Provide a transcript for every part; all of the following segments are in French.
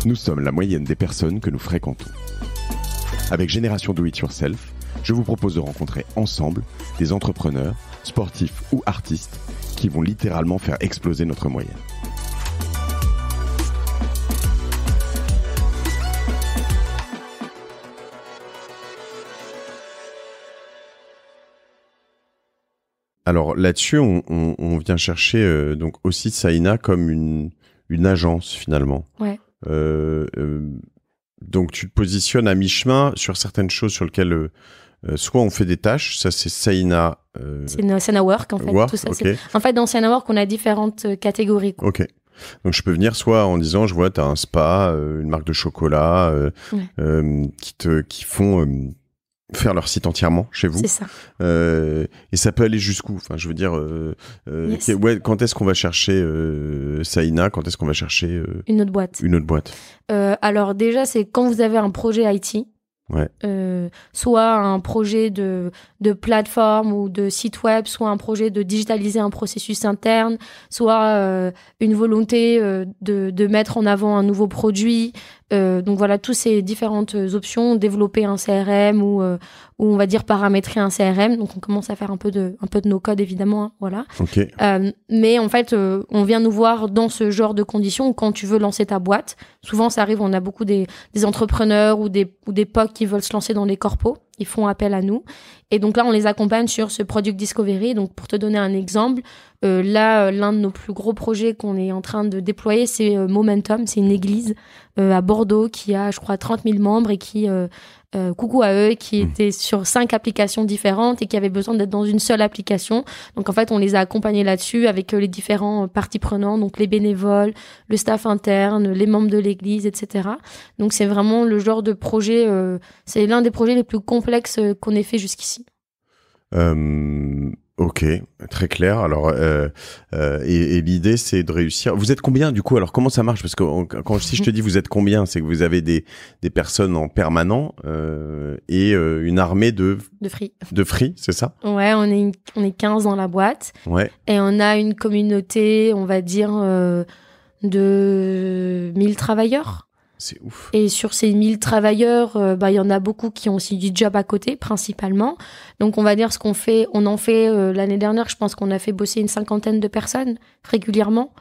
Nous sommes la moyenne des personnes que nous fréquentons. Avec Génération Do It Yourself, je vous propose de rencontrer ensemble des entrepreneurs, sportifs ou artistes qui vont littéralement faire exploser notre moyenne. Alors là-dessus, on vient chercher donc aussi Saïna comme une agence finalement. Ouais. Donc tu te positionnes à mi-chemin sur certaines choses sur lesquelles soit on fait des tâches, ça c'est Saïna. C'est Saïna Work en fait. Work, tout ça, okay. En fait, dans Saïna Work, on a différentes catégories. Quoi. Ok. Donc je peux venir soit en disant, je vois, tu as un spa, une marque de chocolat qui font faire leur site entièrement chez vous. C'est ça. Et ça peut aller jusqu'où? Enfin, je veux dire, Yes. quand est-ce qu'on va chercher Saïna? Quand est-ce qu'on va chercher Une autre boîte. Une autre boîte. Alors déjà, c'est quand vous avez un projet IT, ouais. Soit un projet de plateforme ou de site web, soit un projet de digitaliser un processus interne, soit une volonté de mettre en avant un nouveau produit. Donc voilà, toutes ces différentes options, développer un CRM ou on va dire paramétrer un CRM. Donc on commence à faire un peu de no-code évidemment, hein, voilà. Okay. Mais en fait, on vient nous voir dans ce genre de conditions quand tu veux lancer ta boîte. Souvent, ça arrive, on a beaucoup des entrepreneurs ou des POC qui veulent se lancer dans les corpos. Ils font appel à nous. Et donc là, on les accompagne sur ce Product Discovery. Donc pour te donner un exemple, l'un de nos plus gros projets qu'on est en train de déployer, c'est Momentum. C'est une église à Bordeaux qui a, je crois, 30 000 membres et qui, coucou à eux, qui étaient sur 5 applications différentes et qui avaient besoin d'être dans une seule application. Donc en fait, on les a accompagnés là-dessus avec les différents parties prenantes, donc les bénévoles, le staff interne, les membres de l'église, etc. Donc c'est vraiment le genre de projet, c'est l'un des projets les plus complexes qu'on ait fait jusqu'ici. Ok, très clair. Alors, et l'idée, c'est de réussir. Vous êtes combien du coup? Alors, comment ça marche? Parce que si je te dis vous êtes combien, c'est que vous avez des personnes en permanent et une armée de free. De free, c'est ça? Ouais, on est 15 dans la boîte. Ouais. Et on a une communauté, on va dire, de 1000 travailleurs. C'est ouf. Et sur ces 1000 travailleurs, il y en a beaucoup qui ont aussi du job à côté, principalement. Donc, on va dire ce qu'on fait. On en fait, l'année dernière, je pense qu'on a fait bosser une 50aine de personnes régulièrement.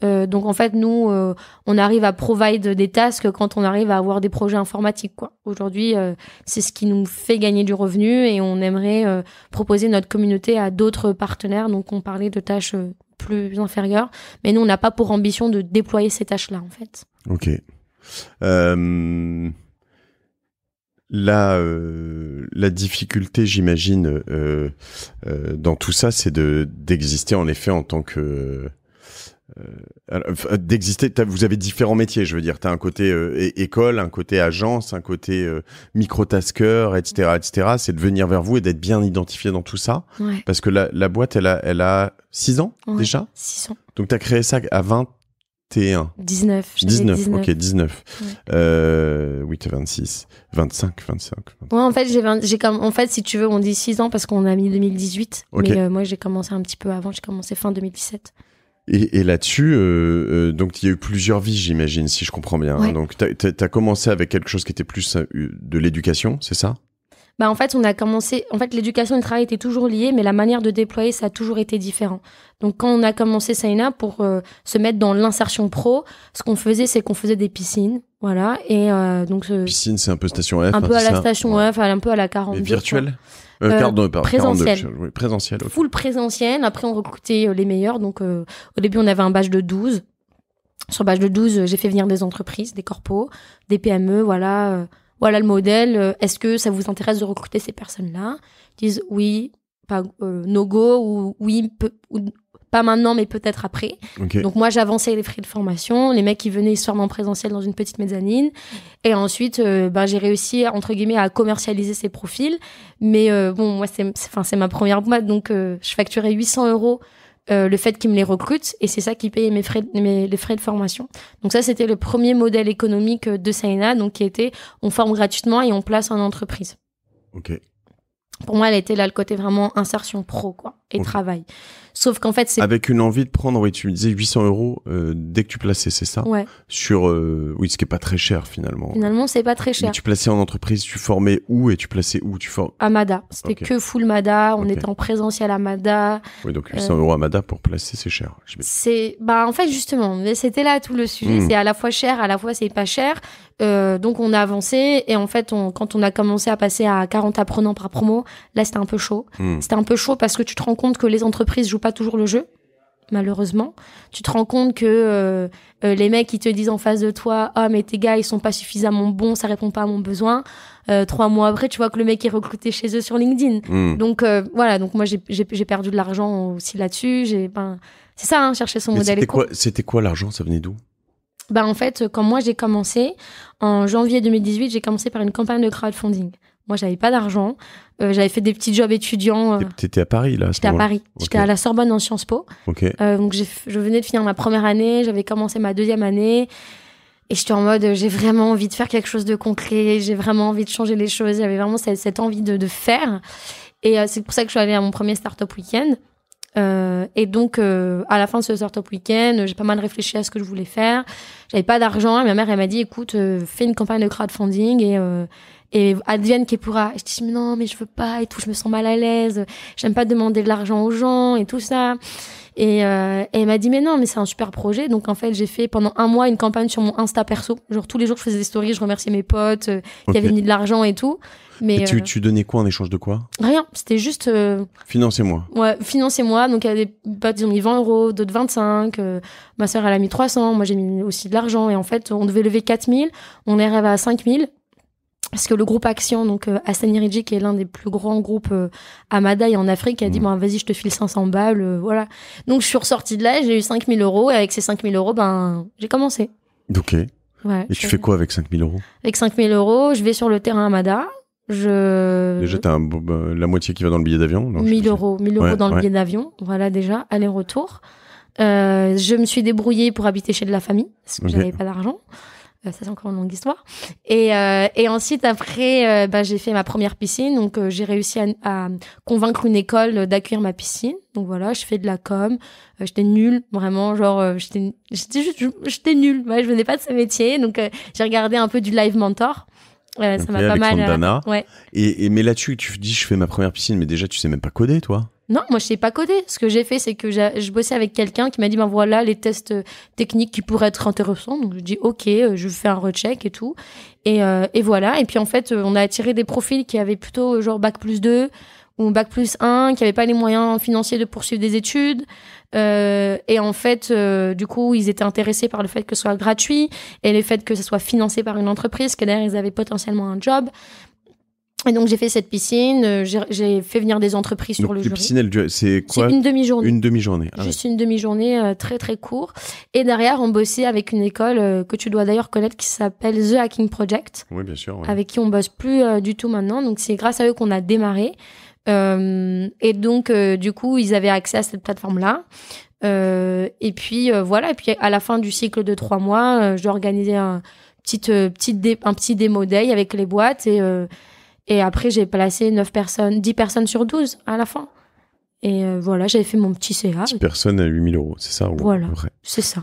Donc, en fait, nous, on arrive à provide des tasks quand on arrive à avoir des projets informatiques, quoi. Aujourd'hui, c'est ce qui nous fait gagner du revenu et on aimerait proposer notre communauté à d'autres partenaires. Donc, on parlait de tâches plus inférieures. Mais nous, on n'a pas pour ambition de déployer ces tâches-là, en fait. Ok. La difficulté, j'imagine, dans tout ça, c'est d'exister en effet en tant que d'exister. Vous avez différents métiers, je veux dire. T'as un côté école, un côté agence, un côté micro-tasker, etc., etc. C'est de venir vers vous et d'être bien identifié dans tout ça. Ouais. Parce que la boîte, elle a 6 ans déjà. 6 ans. Donc t'as créé ça à 21. 19. 19, ok, 19. Ouais. Oui, t'es 26. 25. Ouais, en fait, en fait, si tu veux, on dit 6 ans parce qu'on a mis 2018. Okay. Mais moi, j'ai commencé un petit peu avant. J'ai commencé fin 2017. Et là-dessus, donc il y a eu plusieurs vies, j'imagine, si je comprends bien. Ouais. Hein. Donc t'as commencé avec quelque chose qui était plus de l'éducation, c'est ça? En fait, on a commencé. En fait, l'éducation et le travail étaient toujours liés, mais la manière de déployer, ça a toujours été différent. Donc, quand on a commencé Saïna pour se mettre dans l'insertion pro, ce qu'on faisait, c'est qu'on faisait des piscines, voilà. Et donc piscine, c'est un peu station F. Un peu à la station F, un peu à la 42. Mais virtuelle. Présentiel. 42, oui, présentiel. Okay. Full présentiel. Après, on recrutait les meilleurs. Donc, au début, on avait un batch de 12. Sur le batch de 12, j'ai fait venir des entreprises, des corpos, des PME, voilà. Voilà le modèle. Est-ce que ça vous intéresse de recruter ces personnes-là? Ils disent oui, pas no go ou oui, pas maintenant, mais peut-être après. Okay. Donc moi, j'avançais les frais de formation. Les mecs, ils venaient se former en présentiel dans une petite mezzanine. Et ensuite, j'ai réussi, entre guillemets, à commercialiser ces profils. Mais bon, moi, c'est ma première boîte, donc je facturais 800 € le fait qu'ils me les recrutent, et c'est ça qui payait les frais de formation. Donc ça, c'était le premier modèle économique de Saïna, donc qui était on forme gratuitement et on place en entreprise. Ok. Pour moi, elle était là le côté vraiment insertion pro, quoi. et travaillent. Sauf qu'en fait, c'est... Avec une envie de prendre, oui, tu me disais 800 € dès que tu plaçais, c'est ça? Ouais. Sur, oui, ce qui est pas très cher finalement. Finalement, c'est pas très cher. Mais tu plaçais en entreprise, tu formais où et tu plaçais où? À Mada. C'était que full Mada. On était en présentiel à Mada. Oui, donc 800 € à Mada pour placer, c'est cher. En fait, justement, c'était là tout le sujet. C'est à la fois cher, à la fois c'est pas cher. Donc on a avancé et en fait quand on a commencé à passer à 40 apprenants par promo, là c'était un peu chaud. C'était un peu chaud parce que tu te rends compte que les entreprises jouent pas toujours le jeu, malheureusement. Tu te rends compte que les mecs qui te disent en face de toi, ah mais tes gars ils sont pas suffisamment bons, ça répond pas à mon besoin. 3 mois après tu vois que le mec est recruté chez eux sur LinkedIn. Donc voilà, donc moi j'ai perdu de l'argent aussi là-dessus. C'est ça, chercher son modèle éco. C'était quoi l'argent? Ça venait d'où? En fait, quand moi j'ai commencé, en janvier 2018, j'ai commencé par une campagne de crowdfunding. Moi, j'avais pas d'argent. J'avais fait des petits jobs étudiants. T'étais à Paris, là? J'étais à Paris. Okay. J'étais à la Sorbonne en Sciences Po. Okay. Donc, je venais de finir ma première année. J'avais commencé ma deuxième année. Et j'étais en mode, j'ai vraiment envie de faire quelque chose de concret. J'ai vraiment envie de changer les choses. J'avais vraiment cette envie de faire. Et c'est pour ça que je suis allée à mon premier Startup Weekend. Et donc, à la fin de ce Startup Weekend, j'ai pas mal réfléchi à ce que je voulais faire. J'avais pas d'argent. Et ma mère, elle m'a dit, écoute, fais une campagne de crowdfunding et advienne qui pourra. Je dis, non, mais je veux pas et tout, je me sens mal à l'aise. J'aime pas demander de l'argent aux gens et tout ça. Et elle m'a dit, mais non, mais c'est un super projet. Donc, en fait, j'ai fait pendant 1 mois une campagne sur mon Insta perso. Genre, tous les jours, je faisais des stories, je remerciais mes potes qui avaient mis de l'argent et tout. Mais tu donnais quoi en échange de quoi? Rien, c'était juste... Financez-moi. Ouais, financez-moi. Donc, il y a des potes, ils ont mis 20 €, d'autres 25. Ma sœur, elle a mis 300. Moi, j'ai mis aussi de l'argent. Et en fait, on devait lever 4 000. On est arrivé à 5 000. Parce que le groupe Action, donc Asaniriji, qui est l'un des plus grands groupes à Mada et en Afrique, a dit, vas-y, je te file 500 balles. Voilà. Donc, je suis ressortie de là, j'ai eu 5 000 €. Et avec ces 5 000 €, j'ai commencé. Ok. Ouais, et tu fais quoi avec 5 000 €? Avec 5 000 €, je vais sur le terrain à Mada. Déjà, t'as la moitié qui va dans le billet d'avion. 1 000 € dans le billet d'avion. Voilà, déjà, aller-retour. Je me suis débrouillée pour habiter chez de la famille, parce que j'avais pas d'argent. Ça, c'est encore une longue histoire. Et ensuite, après, j'ai fait ma première piscine. Donc, j'ai réussi à convaincre une école d'accueillir ma piscine. Donc, voilà, je fais de la com. J'étais nulle, vraiment. Genre, j'étais nulle. Ouais, je venais pas de ce métier. Donc, j'ai regardé un peu du live mentor. Ça m'a pas mal. Dana. Ouais. Mais là-dessus, tu dis, je fais ma première piscine, mais déjà, tu sais même pas coder, toi? Non, moi, je sais pas coder. Ce que j'ai fait, c'est que je bossais avec quelqu'un qui m'a dit, voilà, les tests techniques qui pourraient être intéressants. Donc, je dis, ok, je fais un recheck et tout. Et voilà. Et puis, en fait, on a attiré des profils qui avaient plutôt genre bac+2 ou bac+1, qui avaient pas les moyens financiers de poursuivre des études. Et en fait, du coup, ils étaient intéressés par le fait que ce soit gratuit et le fait que ce soit financé par une entreprise, que derrière, ils avaient potentiellement un job. Et donc, j'ai fait cette piscine, j'ai fait venir des entreprises sur le jury. Piscine, c'est quoi? C'est une demi-journée. Une demi-journée. Juste une demi-journée très, très court. Et derrière, on bossait avec une école que tu dois d'ailleurs connaître qui s'appelle The Hacking Project. Oui, bien sûr. Ouais. Avec qui on bosse plus du tout maintenant. Donc, c'est grâce à eux qu'on a démarré. Et donc, du coup, ils avaient accès à cette plateforme-là. Et puis, voilà. Et puis, à la fin du cycle de 3 mois, j'ai organisé un petit démo day avec les boîtes. Et après, j'ai placé 10 personnes sur 12 à la fin. Et voilà, j'avais fait mon petit CA. 10 personnes à 8 000 €, c'est ça? Voilà, c'est ça.